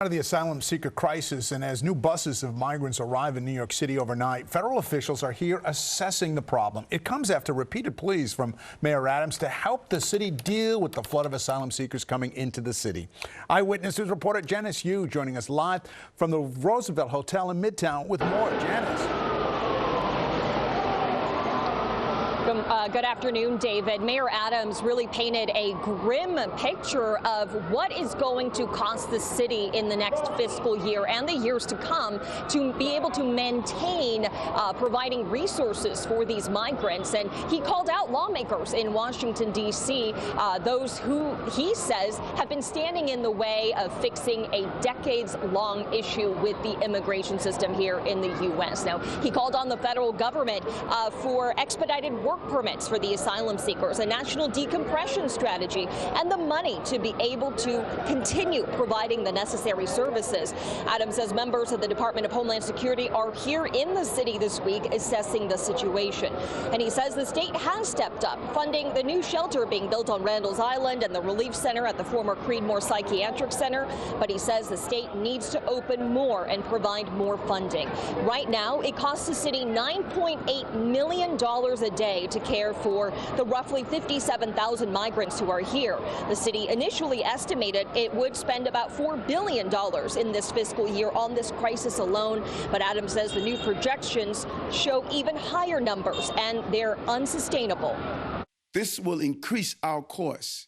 Out of the asylum seeker crisis, and as new buses of migrants arrive in New York City overnight, federal officials are here assessing the problem. It comes after repeated pleas from Mayor Adams to help the city deal with the flood of asylum seekers coming into the city. Eyewitness News reporter Janice Yu joining us live from the Roosevelt Hotel in Midtown with more. Janice. Good afternoon, David. Mayor Adams really painted a grim picture of what is going to cost the city in the next fiscal year and the years to come to be able to maintain providing resources for these migrants. And he called out lawmakers in Washington, D.C., those who he says have been standing in the way of fixing a decades-long issue with the immigration system here in the U.S. Now, he called on the federal government for expedited work permits for the asylum seekers, a national decompression strategy, and the money to be able to continue providing the necessary services. Adams says members of the Department of Homeland Security are here in the city this week assessing the situation. And he says the state has stepped up, funding the new shelter being built on Randall's Island and the relief center at the former Creedmoor Psychiatric Center. But he says the state needs to open more and provide more funding. Right now, it costs the city $9.8 million a day to care for the roughly 57,000 migrants who are here. The city initially estimated it would spend about $4 billion in this fiscal year on this crisis alone, but Adams says the new projections show even higher numbers and they're unsustainable. This will increase our costs.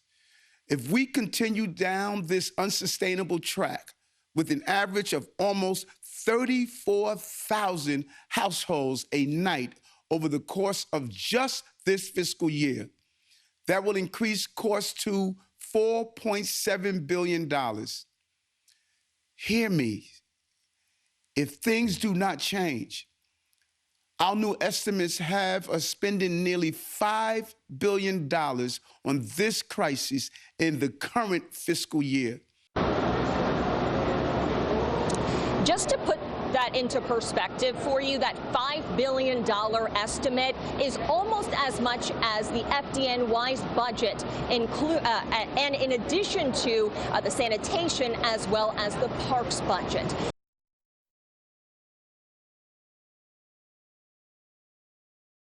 If we continue down this unsustainable track with an average of almost 34,000 households a night over the course of just this fiscal year, that will increase costs to $4.7 billion. Hear me. If things do not change, our new estimates have us spending nearly $5 billion on this crisis in the current fiscal year. Just to put that into perspective for you, that $5 billion estimate is almost as much as the FDNY's budget, and in addition to the sanitation as well as the parks budget.